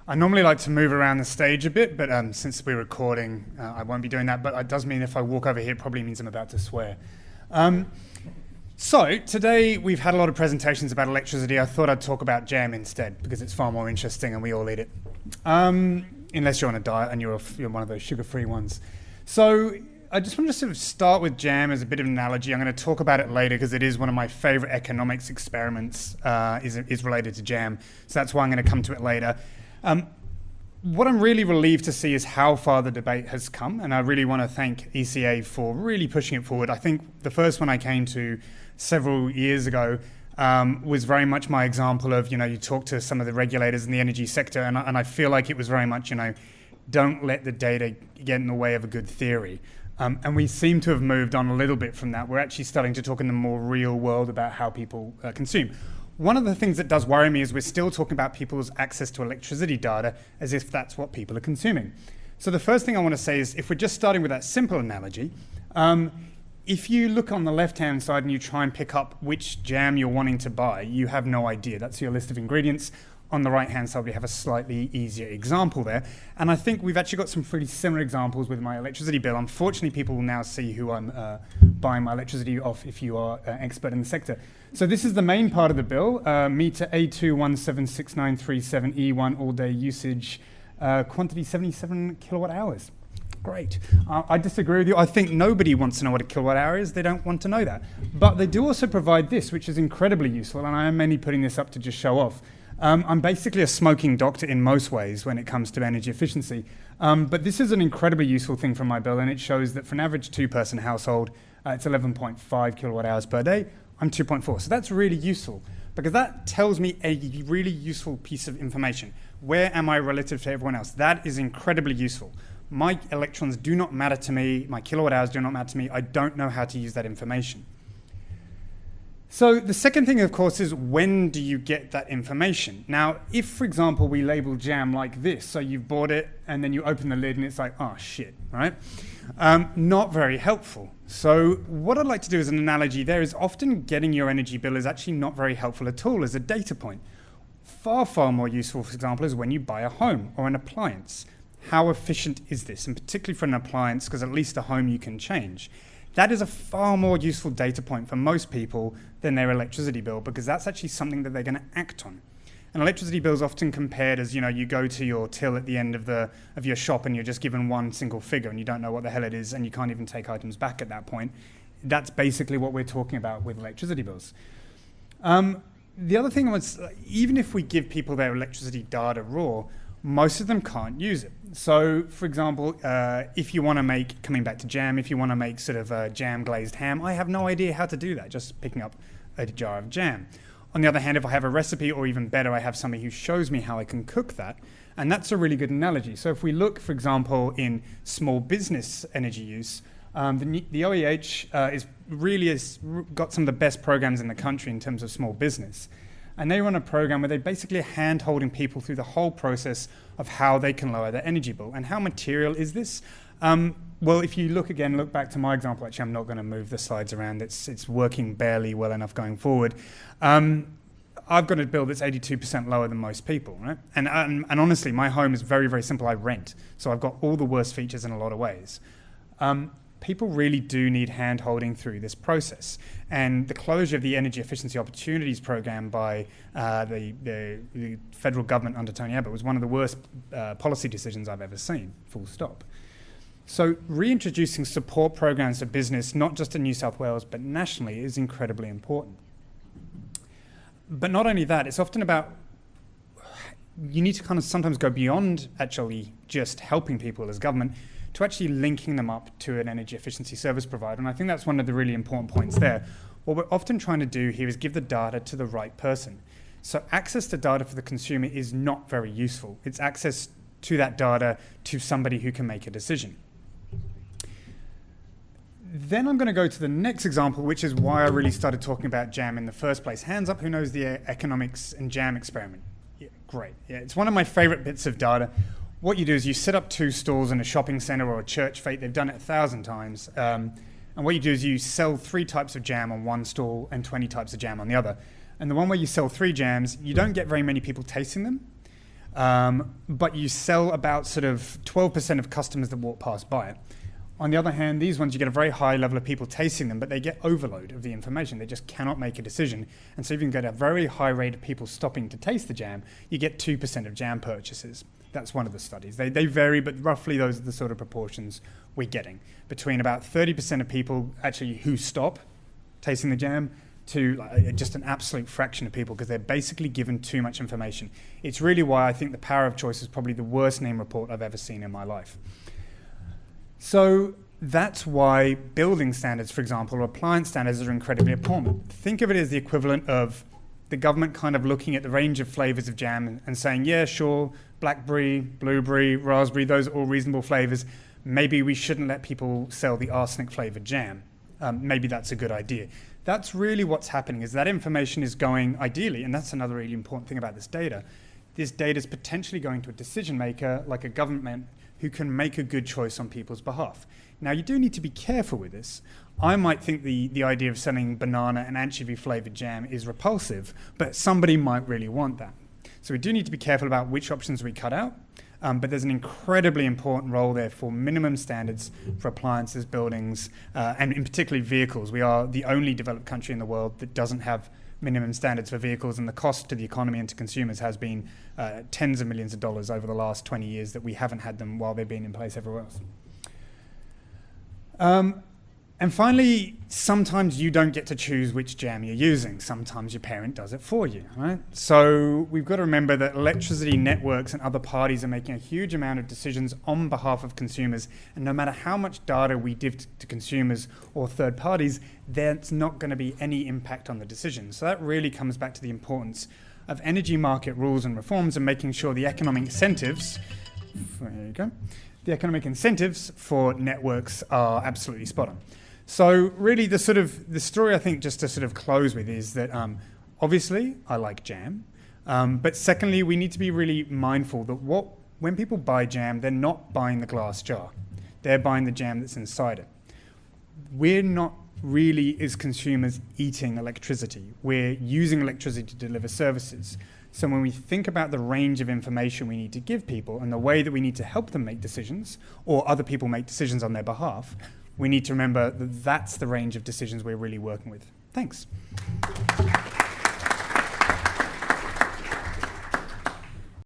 I normally like to move around the stage a bit, but since we're recording, I won't be doing that. But it does mean if I walk over here, it probably means I'm about to swear. So today we've had a lot of presentations about electricity. I thought I'd talk about jam instead because it's far more interesting and we all eat it. Unless you're on a diet and you're one of those sugar-free ones. So I just want to sort of start with jam as a bit of an analogy. I'm going to talk about it later because it is one of my favorite economics experiments is related to jam. So that's why I'm going to come to it later. What I'm really relieved to see is how far the debate has come, and I really want to thank ECA for really pushing it forward. I think the first one I came to several years ago was very much my example of, you talk to some of the regulators in the energy sector, and I feel like it was very much, don't let the data get in the way of a good theory. And we seem to have moved on a little bit from that. We're actually starting to talk in the more real world about how people consume. One of the things that does worry me is we're still talking about people's access to electricity data as if that's what people are consuming. So the first thing I want to say is if we're just starting with that simple analogy, if you look on the left-hand side and you try and pick up which jam you're wanting to buy, you have no idea. That's your list of ingredients. On the right-hand side, we have a slightly easier example there. And I think we've actually got some pretty similar examples with my electricity bill. Unfortunately, people will now see who I'm buying my electricity off if you are an expert in the sector. So this is the main part of the bill, meter A2176937E1 all-day usage, quantity 77 kilowatt hours. Great. I disagree with you. I think nobody wants to know what a kilowatt hour is. They don't want to know that. But they do also provide this, which is incredibly useful, and I am mainly putting this up to just show off. I'm basically a smoking doctor in most ways when it comes to energy efficiency. But this is an incredibly useful thing from my bill, and it shows that for an average two-person household, it's 11.5 kilowatt hours per day. I'm 2.4. So that's really useful because that tells me a really useful piece of information. Where am I relative to everyone else? That is incredibly useful. My electrons do not matter to me. My kilowatt hours do not matter to me. I don't know how to use that information. So the second thing, of course, is when do you get that information? Now, if, for example, we label jam like this, so you've bought it and then you open the lid and it's like, oh, shit, right? Not very helpful. So what I'd like to do as an analogy there is often getting your energy bill is actually not very helpful at all as a data point. Far, far more useful, for example, is when you buy a home or an appliance. How efficient is this? And particularly for an appliance, because at least a home you can change. That is a far more useful data point for most people than their electricity bill, because that's actually something that they're going to act on. An electricity bill is often compared as, you go to your till at the end of your shop and you're just given one single figure and you don't know what the hell it is and you can't even take items back at that point. That's basically what we're talking about with electricity bills. The other thing was, even if we give people their electricity data raw, most of them can't use it. So, for example, if you want to make, coming back to jam, if you want to make sort of jam glazed ham, I have no idea how to do that, just picking up a jar of jam. On the other hand, if I have a recipe, or even better, I have somebody who shows me how I can cook that, and that's a really good analogy. So if we look, for example, in small business energy use, the OEH has got some of the best programs in the country in terms of small business. And they run a program where they basically are hand-holding people through the whole process of how they can lower their energy bill. And how material is this? Well, if you look back to my example. Actually, I'm not going to move the slides around. It's working barely well enough going forward. I've got a bill that's 82% lower than most people, right? And honestly, my home is very, very simple. I rent. So I've got all the worst features in a lot of ways. People really do need hand-holding through this process. And the closure of the Energy Efficiency Opportunities Program by the federal government under Tony Abbott was one of the worst policy decisions I've ever seen, full stop. So reintroducing support programs for business, not just in New South Wales, but nationally, is incredibly important. But not only that, it's often about, you need to kind of sometimes go beyond actually just helping people as government to actually linking them up to an energy efficiency service provider. And I think that's one of the really important points there. What we're often trying to do here is give the data to the right person. So access to data for the consumer is not very useful. It's access to that data to somebody who can make a decision. Then I'm going to go to the next example, which is why I really started talking about jam in the first place. Hands up, who knows the economics and jam experiment? Yeah, great. Yeah, it's one of my favorite bits of data. What you do is you set up two stalls in a shopping center or a church fete. They've done it 1,000 times. And what you do is you sell 3 types of jam on one stall and 20 types of jam on the other. And the one where you sell 3 jams, you don't get very many people tasting them. but you sell about sort of 12% of customers that walk past buy it. On the other hand, these ones, you get a very high level of people tasting them, but they get overload of the information. They just cannot make a decision. And so if you can get a very high rate of people stopping to taste the jam, you get 2% of jam purchases. That's one of the studies. They vary, but roughly those are the sort of proportions we're getting. Between about 30% of people actually who stop tasting the jam to just an absolute fraction of people, because they're basically given too much information. It's really why I think the power of choice is probably the worst name report I've ever seen in my life. So that's why building standards, for example, or appliance standards are incredibly important. Think of it as the equivalent of the government kind of looking at the range of flavors of jam and saying, yeah, sure, blackberry, blueberry, raspberry, those are all reasonable flavors. Maybe we shouldn't let people sell the arsenic flavored jam. Maybe that's a good idea. That's really what's happening, is that information is going, ideally, and that's another really important thing about this data is potentially going to a decision maker like a government who can make a good choice on people's behalf. Now, you do need to be careful with this. I might think the idea of selling banana and anchovy flavored jam is repulsive, but somebody might really want that. So we do need to be careful about which options we cut out, but there's an incredibly important role there for minimum standards for appliances, buildings, and in particular vehicles. We are the only developed country in the world that doesn't have minimum standards for vehicles, and the cost to the economy and to consumers has been tens of millions of dollars over the last 20 years that we haven't had them while they've been in place everywhere else. And finally, sometimes you don't get to choose which jam you're using. Sometimes your parent does it for you, right? So we've got to remember that electricity networks and other parties are making a huge amount of decisions on behalf of consumers, and no matter how much data we give to consumers or third parties, there's not going to be any impact on the decision. So that really comes back to the importance of energy market rules and reforms and making sure the economic incentives, there you go, the economic incentives for networks are absolutely spot on. So really the story, I think, just to sort of close with, is that obviously I like jam, but secondly, we need to be really mindful that when people buy jam, they're not buying the glass jar. They're buying the jam that's inside it. We're not really, as consumers, eating electricity. We're using electricity to deliver services. So when we think about the range of information we need to give people and the way that we need to help them make decisions, or other people make decisions on their behalf, we need to remember that that's the range of decisions we're really working with. Thanks.